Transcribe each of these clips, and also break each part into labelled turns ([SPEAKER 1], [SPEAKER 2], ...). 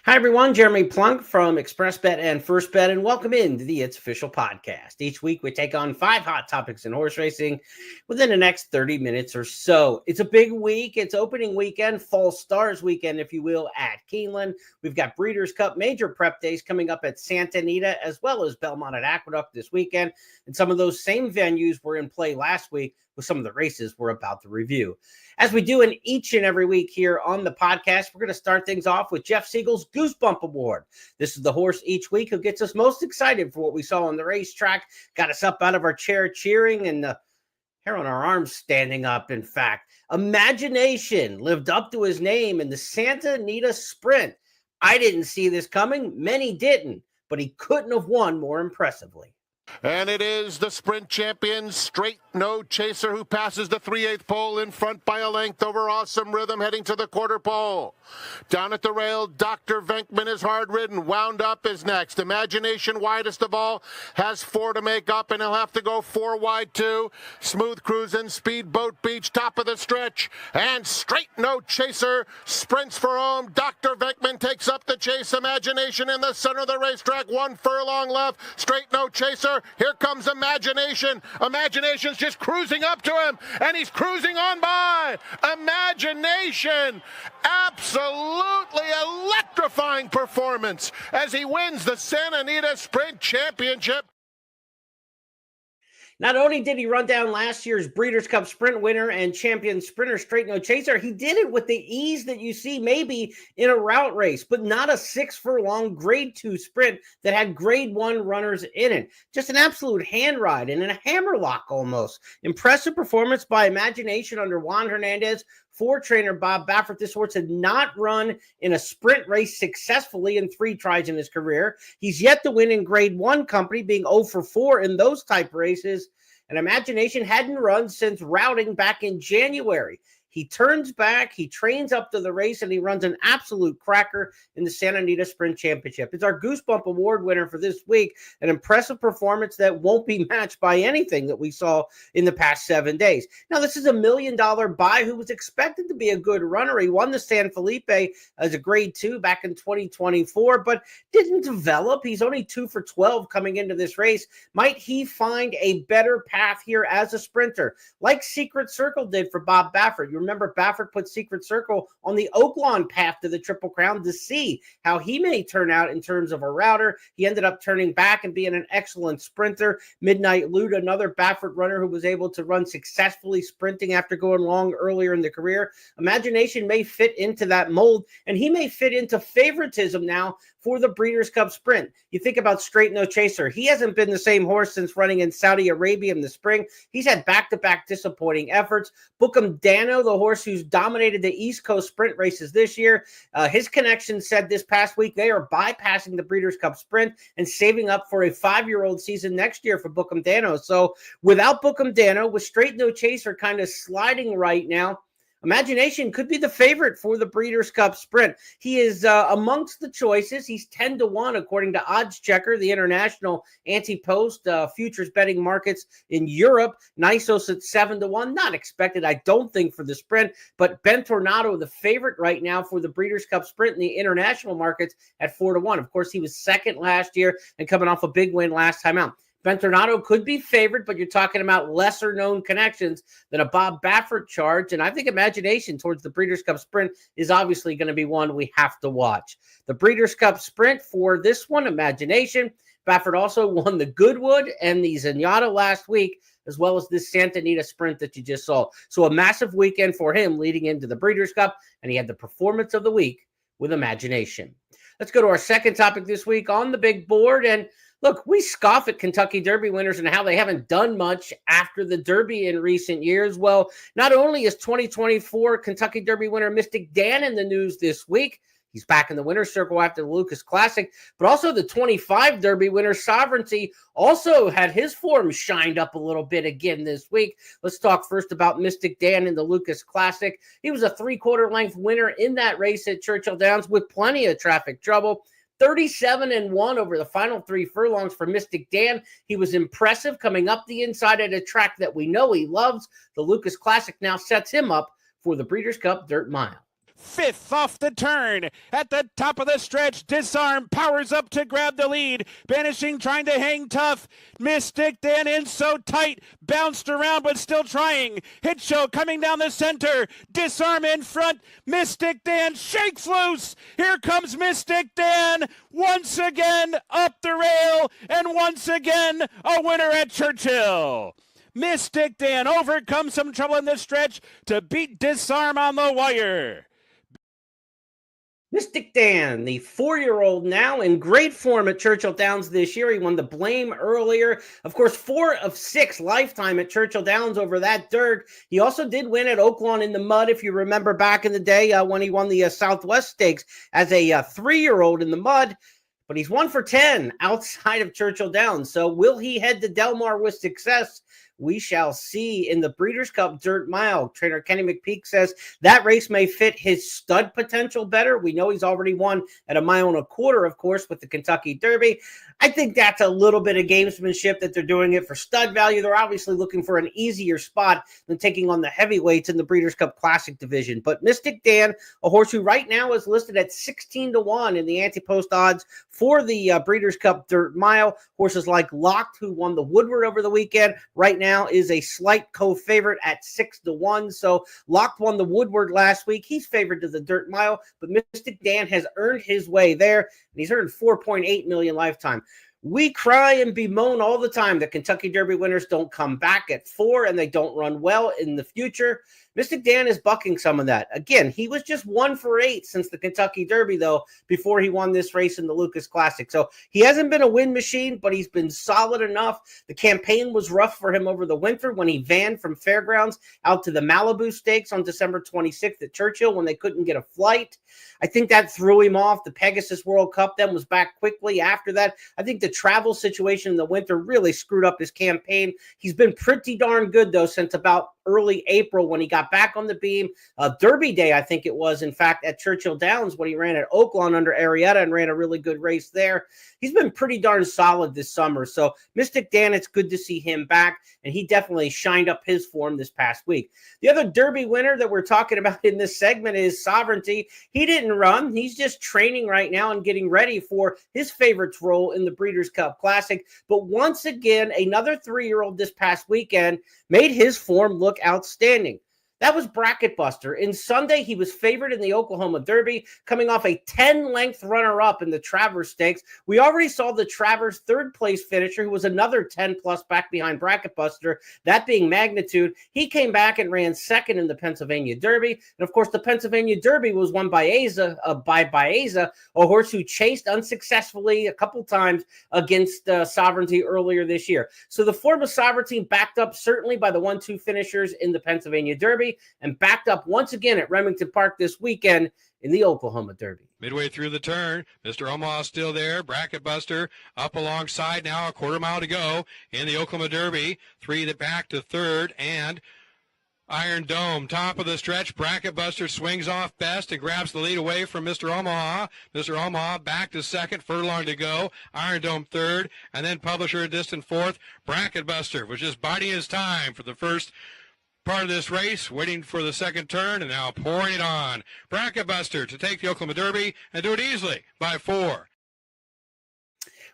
[SPEAKER 1] Hi, everyone. Jeremy Plonk from ExpressBet and FirstBet, and welcome into the It's Official podcast. Each week, we take on 5 hot topics in horse racing within the next 30 minutes or so. It's a big week. It's opening weekend, Fall Stars weekend, if you will, at Keeneland. We've got Breeders' Cup major prep days coming up at Santa Anita, as well as Belmont at Aqueduct this weekend. And some of those same venues were in play last week with some of the races we're about to review. As we do in each and every week here on the podcast, we're going to start things off with Jeff Siegel's Goosebump Award. This is the horse each week who gets us most excited for what we saw on the racetrack, got us up out of our chair cheering and the hair on our arms standing up, in fact. Imagination lived up to his name in the Santa Anita Sprint. I didn't see this coming. Many didn't, but he couldn't have won more impressively.
[SPEAKER 2] And it is the sprint champion, Straight No Chaser, who passes the 3/8 pole in front by a length over Awesome Rhythm, heading to the quarter pole. Down at the rail, Dr. Venkman is hard-ridden. Wound Up is next. Imagination, widest of all, has 4 to make up, and he'll have to go 4 wide, too. Smooth Cruisin', Speedboat Beach, top of the stretch, and Straight No Chaser sprints for home. Dr. Venkman takes up the chase. Imagination in the center of the racetrack, 1 furlong left. Straight No Chaser. Here comes Imagination. Imagination's just cruising up to him, and he's cruising on by. Imagination, absolutely electrifying performance as he wins the Santa Anita Sprint Championship.
[SPEAKER 1] Not only did he run down last year's Breeders' Cup Sprint winner and champion sprinter Straight No Chaser, he did it with the ease that you see maybe in a route race, but not a 6 furlong grade 2 sprint that had grade 1 runners in it. Just an absolute hand ride and a hammerlock almost. Impressive performance by Imagination under Juan Hernandez for trainer Bob Baffert. This horse had not run in a sprint race successfully in 3 tries in his career. He's yet to win in grade 1 company, being 0 for 4 in those type races. And Imagination hadn't run since routing back in January. He turns back, he trains up to the race, and he runs an absolute cracker in the Santa Anita Sprint Championship. It's our Goosebump Award winner for this week, an impressive performance that won't be matched by anything that we saw in the past 7 days. Now, this is $1 million buy who was expected to be a good runner. He won the San Felipe as a grade 2 back in 2024, but didn't develop. He's only 2 for 12 coming into this race. Might he find a better path here as a sprinter, like Secret Circle did for Bob Baffert? You remember Baffert put Secret Circle on the Oaklawn path to the Triple Crown to see how he may turn out in terms of a router. He ended up turning back and being an excellent sprinter. Midnight Loot, another Baffert runner who was able to run successfully sprinting after going long earlier in the career. Imagination may fit into that mold, and he may fit into favoritism now for the Breeders' Cup Sprint. You think about Straight No Chaser. He hasn't been the same horse since running in Saudi Arabia in the spring. He's had back-to-back disappointing efforts. Bookham Dano, the horse who's dominated the East Coast sprint races this year, his connection said this past week they are bypassing the Breeders' Cup Sprint and saving up for a 5-year-old season next year for Bookham Dano. So without Bookham Dano, with Straight No Chaser kind of sliding right now, Imagination could be the favorite for the Breeders' Cup Sprint. He is amongst the choices. He's 10 to 1 according to Odds Checker, the international anti-post futures betting markets in Europe. Nisos at 7 to 1. Not expected, I don't think, for the sprint, but Ben Tornado, the favorite right now for the Breeders' Cup Sprint in the international markets at 4 to 1. Of course, he was second last year and coming off a big win last time out. Ben Tornado could be favored, but you're talking about lesser-known connections than a Bob Baffert charge, and I think Imagination towards the Breeders' Cup Sprint is obviously going to be one we have to watch. The Breeders' Cup Sprint for this one, Imagination. Baffert also won the Goodwood and the Zenyatta last week, as well as this Santa Anita Sprint that you just saw. So a massive weekend for him leading into the Breeders' Cup, and he had the performance of the week with Imagination. Let's go to our second topic this week on the big board, and look, we scoff at Kentucky Derby winners and how they haven't done much after the Derby in recent years. Well, not only is 2024 Kentucky Derby winner Mystic Dan in the news this week, he's back in the winner's circle after the Lucas Classic, but also the 25 Derby winner Sovereignty also had his form shined up a little bit again this week. Let's talk first about Mystic Dan in the Lucas Classic. He was a 3/4 length winner in that race at Churchill Downs with plenty of traffic trouble. 37-1 over the final 3 furlongs for Mystic Dan. He was impressive coming up the inside at a track that we know he loves. The Lucas Classic now sets him up for the Breeders' Cup Dirt Mile.
[SPEAKER 3] fifth off the turn. At the top of the stretch, Disarm powers up to grab the lead. Banishing trying to hang tough. Mystic Dan in so tight. Bounced around but still trying. Hit Show coming down the center. Disarm in front. Mystic Dan shakes loose. Here comes Mystic Dan once again up the rail, and once again a winner at Churchill. Mystic Dan overcomes some trouble in this stretch to beat Disarm on the wire.
[SPEAKER 1] Mystic Dan, the 4-year-old, now in great form at Churchill Downs this year. He won the Blame earlier. Of course, 4 of 6 lifetime at Churchill Downs over that dirt. He also did win at Oaklawn in the mud, if you remember back in the day when he won the Southwest Stakes as a 3-year-old in the mud. But he's 1 for 10 outside of Churchill Downs. So will he head to Del Mar with success? We shall see in the Breeders' Cup Dirt Mile. Trainer Kenny McPeak says that race may fit his stud potential better. We know he's already won at 1.25 miles, of course, with the Kentucky Derby. I think that's a little bit of gamesmanship that they're doing it for stud value. They're obviously looking for an easier spot than taking on the heavyweights in the Breeders' Cup Classic division. But Mystic Dan, a horse who right now is listed at 16-1 in the anti-post odds for the Breeders' Cup Dirt Mile. Horses like Locked, who won the Woodward over the weekend, right now is a slight co-favorite at 6-1. So Locked won the Woodward last week. He's favored to the Dirt Mile, but Mystic Dan has earned his way there, and he's earned $4.8 million lifetime. We cry and bemoan all the time that Kentucky Derby winners don't come back at 4 and they don't run well in the future. Mystic Dan is bucking some of that. Again, he was just 1 for 8 since the Kentucky Derby, though, before he won this race in the Lucas Classic. So he hasn't been a win machine, but he's been solid enough. The campaign was rough for him over the winter when he vanned from Fairgrounds out to the Malibu Stakes on December 26th at Churchill when they couldn't get a flight. I think that threw him off. The Pegasus World Cup then was back quickly after that. I think the travel situation in the winter really screwed up his campaign. He's been pretty darn good, though, since about early April when he got back on the beam. Derby Day, I think it was, in fact, at Churchill Downs when he ran at Oaklawn under Arietta and ran a really good race there. He's been pretty darn solid this summer. So Mystic Dan, it's good to see him back, and he definitely shined up his form this past week. The other Derby winner that we're talking about in this segment is Sovereignty. He didn't run. He's just training right now and getting ready for his favorite's role in the Breeders' Cup Classic. But once again, another 3-year-old this past weekend made his form look outstanding. That was Bracket Buster. In Sunday, he was favored in the Oklahoma Derby, coming off a 10-length runner-up in the Travers Stakes. We already saw the Travers third-place finisher, who was another 10-plus back behind Bracket Buster, that being Magnitude. He came back and ran second in the Pennsylvania Derby. And, of course, the Pennsylvania Derby was won by Baeza, a horse who chased unsuccessfully a couple times against Sovereignty earlier this year. So the form of Sovereignty backed up certainly by the 1-2 finishers in the Pennsylvania Derby, and backed up once again at Remington Park this weekend in the Oklahoma Derby.
[SPEAKER 4] Midway through the turn, Mr. Omaha still there. Bracket Buster up alongside now, 1/4 mile to go in the Oklahoma Derby. 3 that back to third, and Iron Dome, top of the stretch. Bracket Buster swings off best and grabs the lead away from Mr. Omaha. Mr. Omaha back to second, furlong to go. Iron Dome third, and then Publisher a distant fourth. Bracket Buster was just biding his time for the first part of this race, waiting for the second turn, and now pouring it on. Bracket Buster to take the Oklahoma Derby and do it easily by 4.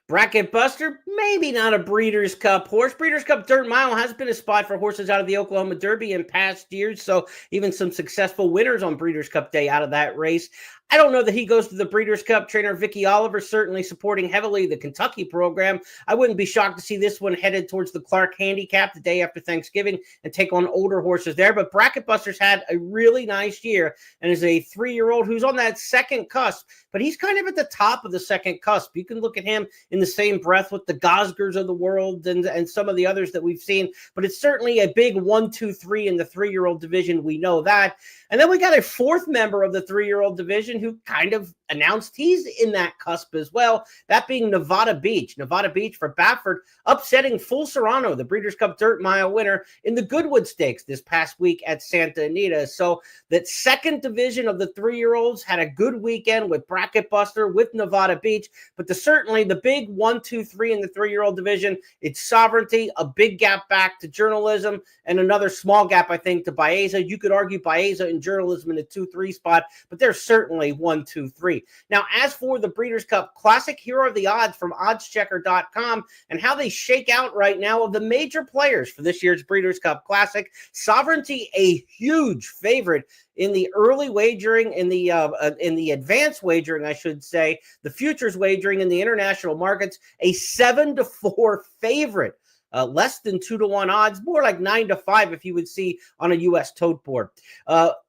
[SPEAKER 1] Bracket Buster, maybe not a Breeders' Cup horse. Breeders' Cup Dirt Mile has been a spot for horses out of the Oklahoma Derby in past years, so even some successful winners on Breeders' Cup Day out of that race. I don't know that he goes to the Breeders' Cup. Trainer Vicky Oliver certainly supporting heavily the Kentucky program. I wouldn't be shocked to see this one headed towards the Clark Handicap the day after Thanksgiving and take on older horses there. But Bracket Buster's had a really nice year and is a 3-year-old who's on that second cusp. But he's kind of at the top of the second cusp. You can look at him in the same breath with the Gosgers of the world and some of the others that we've seen. But it's certainly a big 1, 2, 3 in the 3-year-old division. We know that. And then we got a 4th member of the 3-year-old division who kind of announced he's in that cusp as well, that being Nevada Beach. Nevada Beach for Baffert, upsetting Full Serrano, the Breeders' Cup Dirt Mile winner in the Goodwood Stakes this past week at Santa Anita. So that second division of the 3-year-olds had a good weekend with Bracket Buster, with Nevada Beach, but certainly the big 1, 2, 3 in the 3-year-old division, it's Sovereignty, a big gap back to Journalism, and another small gap, I think, to Baeza. You could argue Baeza and Journalism in the 2-3 spot, but there's certainly 1, 2, 3. Now, as for the Breeders' Cup Classic, here are the odds from oddschecker.com and how they shake out right now of the major players for this year's Breeders' Cup Classic. Sovereignty, a huge favorite in the early wagering, in the advanced wagering, I should say, the futures wagering in the international markets, a 7-4 favorite. Less than 2-1 odds, more like 9-5 if you would see on a U.S. tote board.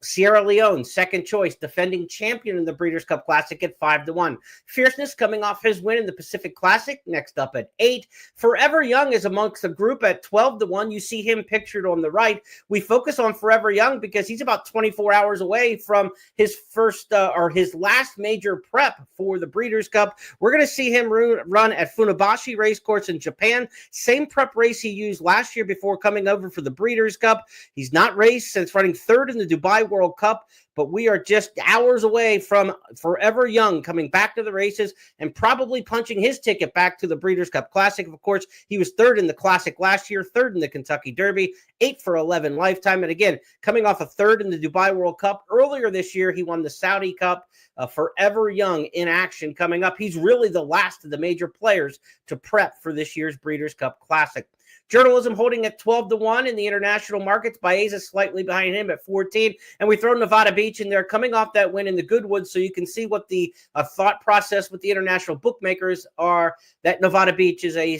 [SPEAKER 1] Sierra Leone, second choice, defending champion in the Breeders' Cup Classic at 5-1. Fierceness coming off his win in the Pacific Classic, next up at 8. Forever Young is amongst the group at 12-1. You see him pictured on the right. We focus on Forever Young because he's about 24 hours away from his first or his last major prep for the Breeders' Cup. We're going to see him run at Funabashi Racecourse in Japan. Same prep race he used last year before coming over for the Breeders' Cup. He's not raced since running third in the Dubai World Cup, but we are just hours away from Forever Young coming back to the races and probably punching his ticket back to the Breeders' Cup Classic. Of course, he was third in the Classic last year, third in the Kentucky Derby, 8 for 11 lifetime. And again, coming off a third in the Dubai World Cup. Earlier this year, he won the Saudi Cup. Forever Young in action coming up. He's really the last of the major players to prep for this year's Breeders' Cup Classic. Journalism holding at 12-1 in the international markets. Baeza slightly behind him at 14. And we throw Nevada Beach in there, coming off that win in the Goodwood, so you can see what the thought process with the international bookmakers are, that Nevada Beach is a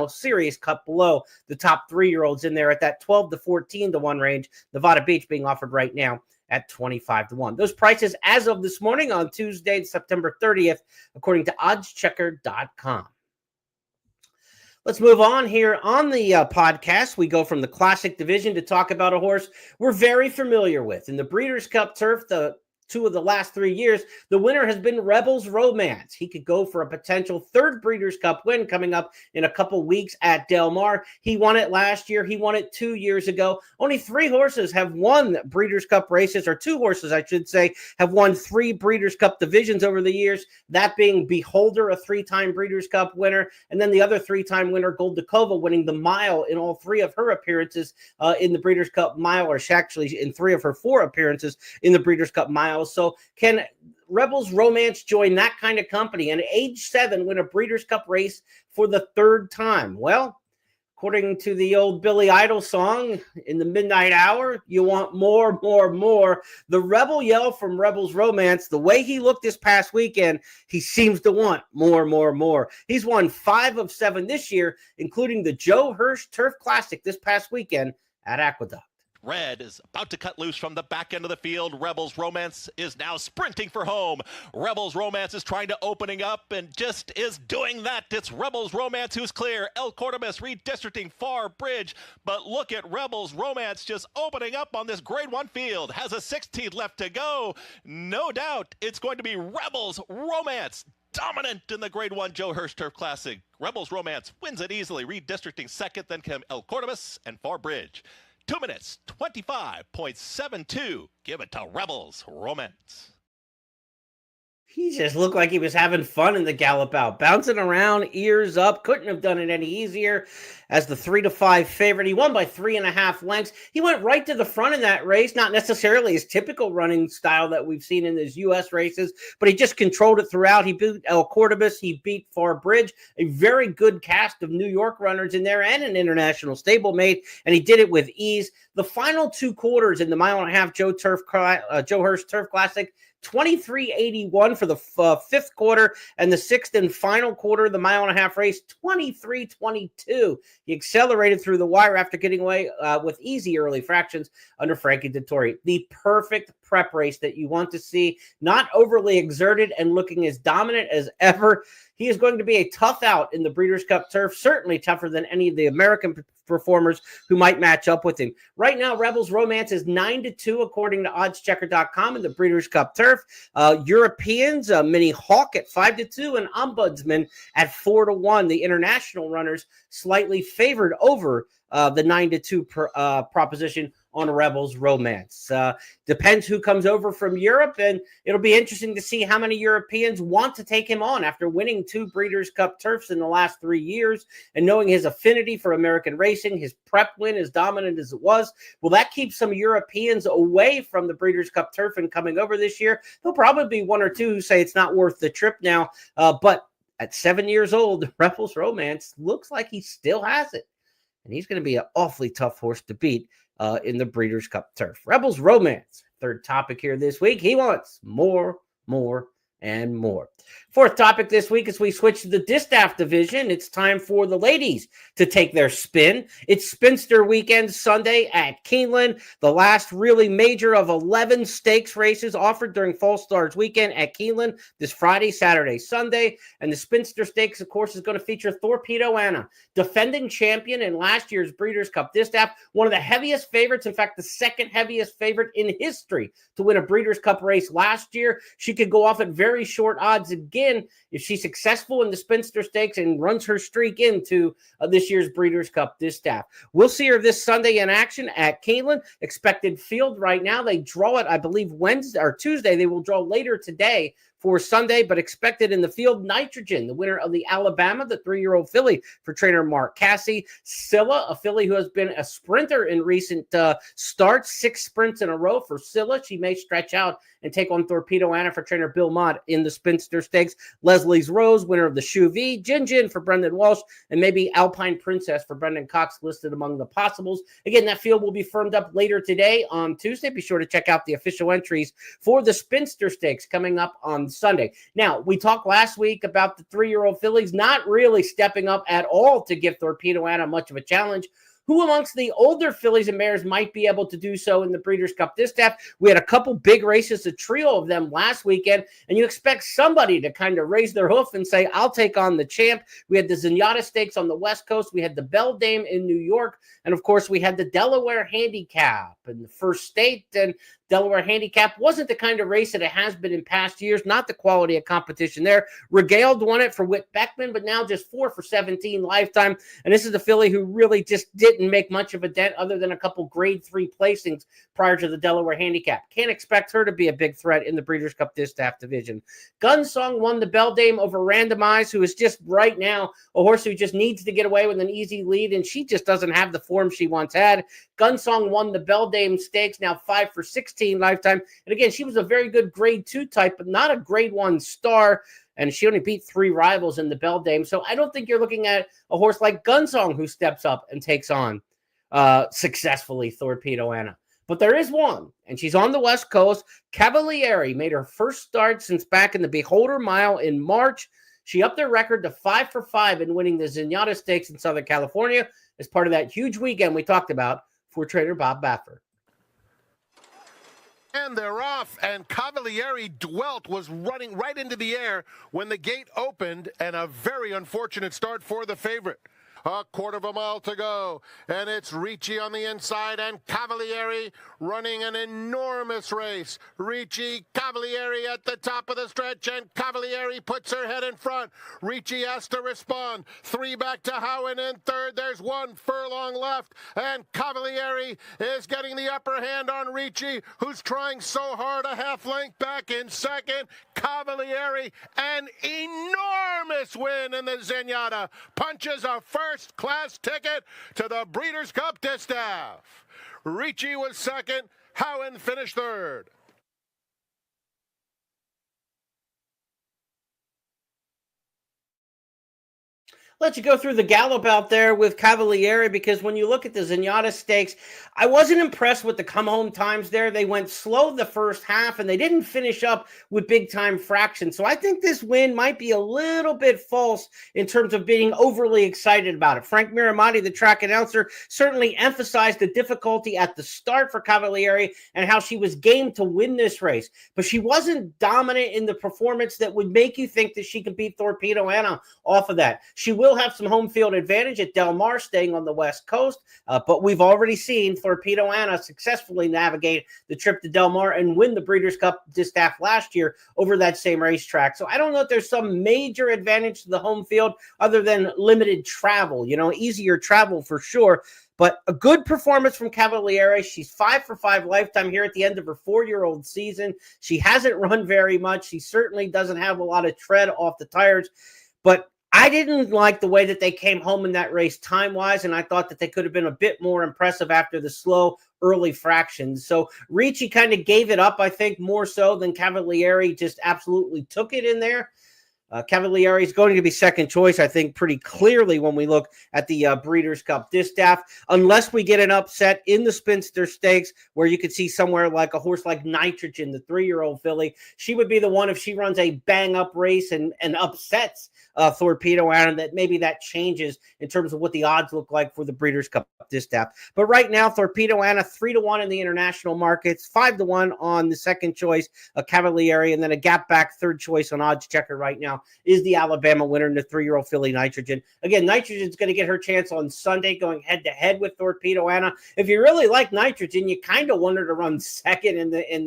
[SPEAKER 1] serious cut below the top 3-year-olds in there at that 12-14-1 range. Nevada Beach being offered right now at 25-1. Those prices as of this morning on Tuesday, September 30th, according to oddschecker.com. Let's move on here on the podcast. We go from the Classic division to talk about a horse we're very familiar with. In the Breeders' Cup Turf, the 2 of the last 3 years, the winner has been Rebels Romance. He could go for a potential third Breeders' Cup win coming up in a couple weeks at Del Mar. He won it last year. He won it 2 years ago. Only 3 horses have won Breeders' Cup races, or 2 horses, I should say, have won 3 Breeders' Cup divisions over the years, that being Beholder, a 3-time Breeders' Cup winner, and then the other 3-time winner, Goldakova, winning the mile in all 3 of her appearances in the Breeders' Cup mile, or actually in 3 of her 4 appearances in the Breeders' Cup mile. So can Rebels Romance join that kind of company and age 7 win a Breeders' Cup race for the 3rd time? Well, according to the old Billy Idol song, in the midnight hour, you want more, more, more. The Rebel yell from Rebels Romance, the way he looked this past weekend, he seems to want more, more, more. He's won 5 of 7 this year, including the Joe Hirsch Turf Classic this past weekend at Aqueduct.
[SPEAKER 5] Red is about to cut loose from the back end of the field. Rebels Romance is now sprinting for home. Rebels Romance is trying to opening up and just is doing that. It's Rebels Romance who's clear. El Cordobas redistricting far bridge. But look at Rebels Romance just opening up on this grade 1 field. Has a 16th left to go. No doubt it's going to be Rebels Romance dominant in the grade 1 Joe Hirsch Turf Classic. Rebels Romance wins it easily, redistricting second, then come El Cordobas and Far Bridge. 2 minutes, 25.72. Give it to Rebels Romance.
[SPEAKER 1] He just looked like he was having fun in the gallop out, bouncing around, ears up. Couldn't have done it any easier as the 3-5 favorite. He won by 3.5 lengths. He went right to the front in that race, not necessarily his typical running style that we've seen in his U.S. races, but he just controlled it throughout. He beat El Cordobas. He beat Far Bridge, a very good cast of New York runners in there and an international stablemate, and he did it with ease. The final 2 quarters in the 1.5 Joe Hirsch Turf Classic, 23.81 for the 5th quarter, and the 6th and final quarter of the 1.5 race, 23.22. He accelerated through the wire after getting away with easy early fractions under Frankie Dettori. The perfect prep race that you want to see, not overly exerted and looking as dominant as ever. He is going to be a tough out in the Breeders' Cup Turf, certainly tougher than any of the American performers who might match up with him. Right now, Rebels Romance is 9-2 according to oddschecker.com in the Breeders' Cup Turf. Europeans, Mini Hawk at 5-2 and Ombudsman at 4-1. The international runners slightly favored over the 9-2 proposition on Rebels Romance. Depends who comes over from Europe, and it'll be interesting to see how many Europeans want to take him on after winning 2 Breeders' Cup Turfs in the last 3 years and knowing his affinity for American racing, his prep win as dominant as it was. Will that keep some Europeans away from the Breeders' Cup Turf and coming over this year? There'll probably be 1 or 2 who say it's not worth the trip now, but at 7 years old, Rebels Romance looks like he still has it. And he's going to be an awfully tough horse to beat in the Breeders' Cup Turf. Rebels Romance, third topic here this week. He wants more, and more. Fourth topic this week, as we switch to the distaff division, it's time for the ladies to take their spin. It's Spinster Weekend Sunday at Keeneland, the last really major of 11 stakes races offered during Fall Stars Weekend at Keeneland this Friday, Saturday, Sunday. And the Spinster Stakes, of course, is going to feature Torpedo Anna, defending champion in last year's Breeders' Cup Distaff, one of the heaviest favorites, in fact, the second heaviest favorite in history to win a Breeders' Cup race last year. She could go off at very short odds again if she's successful in the Spinster Stakes and runs her streak into this year's Breeders' Cup Distaff. We'll see her this Sunday in action at Keeneland. Expected field right now. They draw it, I believe, Wednesday or Tuesday. They will draw later today for Sunday, but expected in the field, Nitrogen, the winner of the Alabama, the 3-year-old filly for trainer Mark Cassie. Scylla, a filly who has been a sprinter in recent starts, 6 sprints in a row for Scylla. She may stretch out and take on Torpedo Anna for trainer Bill Mott in the Spinster Stakes. Leslie's Rose, winner of the Shoe V. Jin for Brendan Walsh, and maybe Alpine Princess for Brendan Cox, listed among the possibles. Again, that field will be firmed up later today on Tuesday. Be sure to check out the official entries for the Spinster Stakes coming up on Sunday. Now, we talked last week about the 3-year-old fillies not really stepping up at all to give Torpedo Anna much of a challenge. Who amongst the older fillies and mares might be able to do so in the Breeders' Cup Distaff? We had a couple big races, a trio of them last weekend, and you expect somebody to kind of raise their hoof and say, I'll take on the champ. We had the Zenyatta Stakes on the West Coast. We had the Belle Dame in New York. And, of course, we had the Delaware Handicap in the first state. And Delaware Handicap wasn't the kind of race that it has been in past years, not the quality of competition there. Regaled won it for Whit Beckman, but now just 4 for 17 lifetime. And this is the filly who really just didn't make much of a dent other than a couple grade 3 placings prior to the Delaware Handicap. Can't expect her to be a big threat in the Breeders' Cup Distaff division. Gunsong won the Belle Dame over Randomize, who is just right now a horse who just needs to get away with an easy lead, and she just doesn't have the form she once had. Gunsong won the Belle Dame Stakes, now 5 for 16 lifetime. And again, she was a very good grade 2 type, but not a grade 1 star. And she only beat 3 rivals in the Belle Dame. So I don't think you're looking at a horse like Gunsong who steps up and takes on successfully Torpedo Anna. But there is one, and she's on the West Coast. Cavalieri made her first start since back in the Beholder Mile in March. She upped her record to 5 for 5 in winning the Zenyatta Stakes in Southern California as part of that huge weekend we talked about for trainer Bob Baffert.
[SPEAKER 2] And they're off, and Cavalieri Dwelt was running right into the air when the gate opened, and a very unfortunate start for the favorite. A quarter of a mile to go, and it's Ricci on the inside, and Cavalieri running an enormous race. Ricci, Cavalieri at the top of the stretch, and Cavalieri puts her head in front. Ricci has to respond. 3 back to Howen in third. There's 1 furlong left, and Cavalieri is getting the upper hand on Ricci, who's trying so hard, a half length back in second. Cavalieri, an enormous win in the Zenyatta, punches a first-class ticket to the Breeders' Cup Distaff. Ricci was second. Howen finished third.
[SPEAKER 1] Let you go through the gallop out there with Cavalieri, because when you look at the Zenyatta Stakes, I wasn't impressed with the come home times there. They went slow the first half and they didn't finish up with big time fractions. So I think this win might be a little bit false in terms of being overly excited about it. Frank Miramati, the track announcer, certainly emphasized the difficulty at the start for Cavalieri and how she was game to win this race, but she wasn't dominant in the performance that would make you think that she could beat Torpedo Anna off of that. She will have some home field advantage at Del Mar, staying on the West Coast, but we've already seen Torpedo Anna successfully navigate the trip to Del Mar and win the Breeders' Cup Distaff last year over that same racetrack. So I don't know if there's some major advantage to the home field other than limited travel, easier travel for sure. But a good performance from Cavalieri. She's 5 for 5 lifetime here at the end of her 4-year-old season. She hasn't run very much. She certainly doesn't have a lot of tread off the tires, but I didn't like the way that they came home in that race time-wise, and I thought that they could have been a bit more impressive after the slow early fractions. So Ricci kind of gave it up, I think, more so than Cavalieri just absolutely took it in there. Cavalieri is going to be second choice, I think, pretty clearly when we look at the Breeders' Cup Distaff, unless we get an upset in the Spinster Stakes where you could see somewhere like a horse like Nitrogen, the 3-year-old filly. She would be the one if she runs a bang-up race and upsets Torpedo Anna, that maybe that changes in terms of what the odds look like for the Breeders' Cup Distaff. But right now, Torpedo Anna 3-1 in the international markets, 5-1 on the second choice, Cavalieri, and then a gap back third choice on odds checker right now is the Alabama winner in the 3-year-old filly Nitrogen. Again, Nitrogen's going to get her chance on Sunday going head-to-head with Torpedo Anna. If you really like Nitrogen, you kind of want her to run second in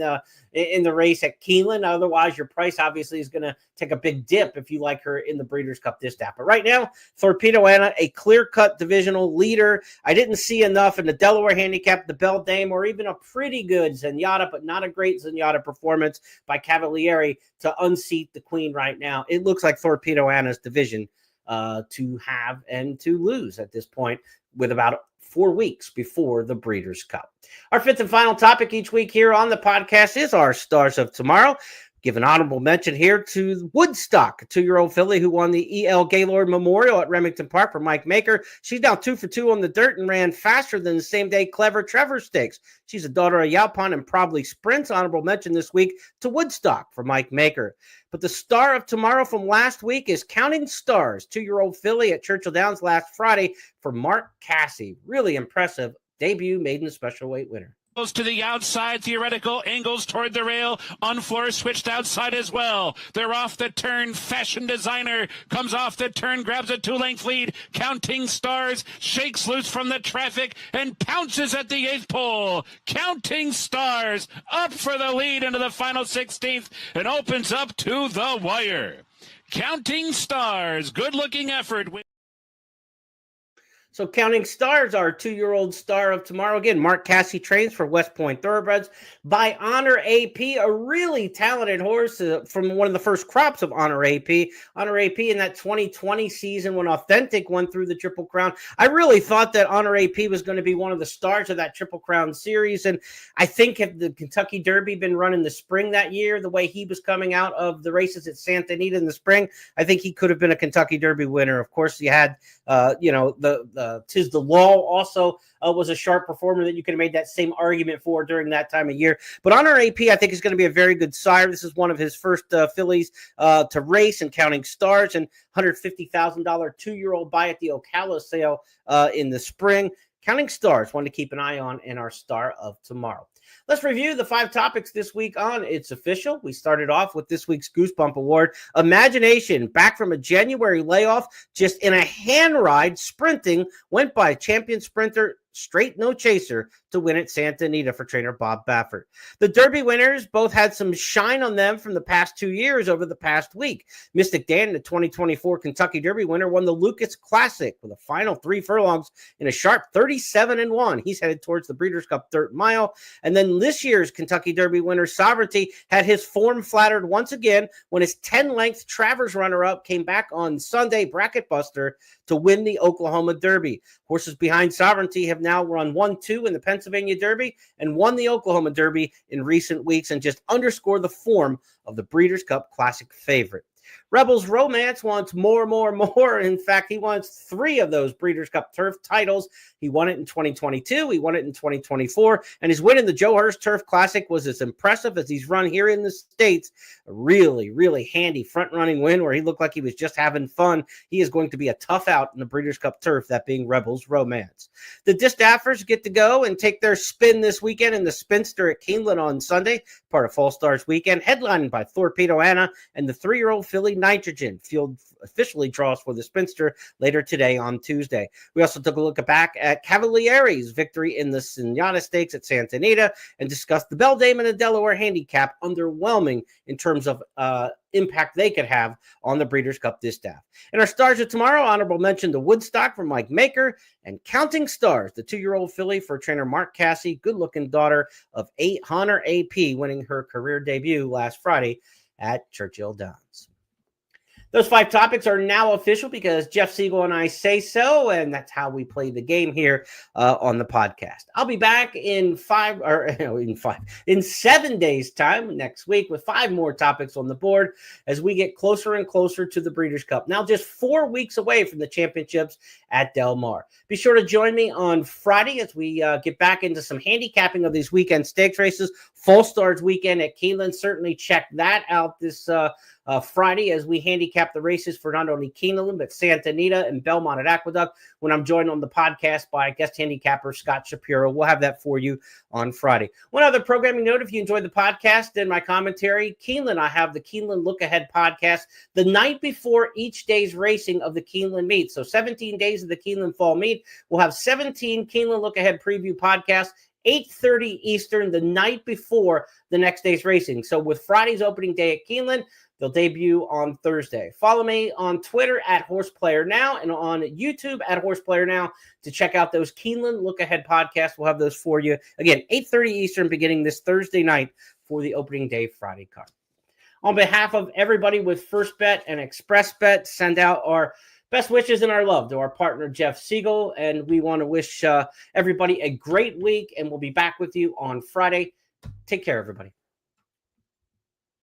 [SPEAKER 1] the race at Keeneland. Otherwise, your price obviously is going to take a big dip if you like her in the Breeders' Cup Distaff. But right now, Torpedo Anna, a clear-cut divisional leader. I didn't see enough in the Delaware Handicap, the Belle Dame, or even a pretty good Zenyatta, but not a great Zenyatta performance by Cavalieri to unseat the Queen right now. It looks like Torpedo Anna's division to have and to lose at this point, with about 4 weeks before the Breeders' Cup. Our fifth and final topic each week here on the podcast is our Stars of Tomorrow. Give an honorable mention here to Woodstock, a 2-year-old filly who won the E.L. Gaylord Memorial at Remington Park for Mike Maker. She's now 2 for 2 on the dirt and ran faster than the same-day Clever Trevor Stakes. She's a daughter of Yalpon and probably sprints. Honorable mention this week to Woodstock for Mike Maker. But the Star of Tomorrow from last week is Counting Stars, 2-year-old filly at Churchill Downs last Friday for Mark Cassie. Really impressive debut maiden special weight winner.
[SPEAKER 3] Goes to the outside, theoretical angles toward the rail, on floor, switched outside as well. They're off the turn. Fashion Designer comes off the turn, grabs a 2-length lead. Counting Stars shakes loose from the traffic and pounces at the 8th pole. Counting Stars up for the lead into the final 16th and opens up to the wire. Counting Stars, good-looking effort.
[SPEAKER 1] So Counting Stars, our 2-year-old Star of Tomorrow. Again, Mark Cassie trains for West Point Thoroughbreds by Honor AP, a really talented horse from one of the first crops of Honor AP. Honor AP in that 2020 season when Authentic won through the Triple Crown. I really thought that Honor AP was going to be one of the stars of that Triple Crown series. And I think if the Kentucky Derby been run in the spring that year, the way he was coming out of the races at Santa Anita in the spring, I think he could have been a Kentucky Derby winner. Of course, you had, Tis the Law also was a sharp performer that you could have made that same argument for during that time of year. But Honor AP, I think, is going to be a very good sire. This is one of his first fillies to race in Counting Stars, and $150,000 2-year-old buy at the Ocala sale in the spring. Counting Stars, one to keep an eye on in our Star of Tomorrow. Let's review the 5 topics this week on It's Official. We started off with this week's Goosebump Award. Imagination, back from a January layoff, just in a hand ride, sprinting, went by champion sprinter Straight No Chaser to win at Santa Anita for trainer Bob Baffert. The Derby winners both had some shine on them from the past 2 years over the past week. Mystic Dan, the 2024 Kentucky Derby winner, won the Lucas Classic with a final 3 furlongs in a sharp 37-1. He's headed towards the Breeders' Cup Dirt Mile. And then this year's Kentucky Derby winner, Sovereignty, had his form flattered once again when his 10-length Travers runner-up came back on Sunday, Bracket Buster, to win the Oklahoma Derby. Horses behind Sovereignty have now run 1-2 in the Pennsylvania Derby and won the Oklahoma Derby in recent weeks, and just underscore the form of the Breeders' Cup Classic favorite. Rebels Romance wants more. In fact, he wants 3 of those Breeders' Cup Turf titles. He won it in 2022. He won it in 2024. And his win in the Joe Hurst Turf Classic was as impressive as he's run here in the States. A really, really handy front-running win where he looked like he was just having fun. He is going to be a tough out in the Breeders' Cup Turf, that being Rebels Romance. The Distaffers get to go and take their spin this weekend in the Spinster at Keeneland on Sunday, part of Fall Stars weekend, headlined by Torpedo Anna and the 3-year-old filly Nitrogen. Field officially draws for the Spinster later today on Tuesday. We also took a look back at Cavaliere's victory in the Senata Stakes at Santa Anita and discussed the Beldame and the Delaware Handicap, underwhelming in terms of impact they could have on the Breeders' Cup Distaff. And our stars of tomorrow, honorable mention to Woodstock from Mike Maker and Counting Stars, the 2-year-old filly for trainer Mark Cassie, good-looking daughter of Hunter AP, winning her career debut last Friday at Churchill Downs. Those 5 topics are now official because Jeff Siegel and I say so, and that's how we play the game here on the podcast. I'll be back in 7 days' time next week with 5 more topics on the board as we get closer and closer to the Breeders' Cup. Now just 4 weeks away from the championships at Del Mar. Be sure to join me on Friday as we get back into some handicapping of these weekend stakes races. Fall Stars weekend at Keeneland. Certainly check that out this Friday as we handicap the races for not only Keeneland, but Santa Anita and Belmont at Aqueduct when I'm joined on the podcast by guest handicapper Scott Shapiro. We'll have that for you on Friday. One other programming note, if you enjoyed the podcast and my commentary, Keeneland, I have the Keeneland Look Ahead podcast the night before each day's racing of the Keeneland meet. So 17 days of the Keeneland Fall meet. We'll have 17 Keeneland Look Ahead preview podcasts, 8:30 Eastern, the night before the next day's racing. So with Friday's opening day at Keeneland, they'll debut on Thursday. Follow me on Twitter at HorsePlayerNow and on YouTube at HorsePlayerNow to check out those Keeneland Look Ahead podcasts. We'll have those for you. Again, 8:30 Eastern beginning this Thursday night for the opening day Friday card. On behalf of everybody with First Bet and Express Bet, send out our best wishes and our love to our partner, Jeff Siegel. And we want to wish everybody a great week, and we'll be back with you on Friday. Take care, everybody.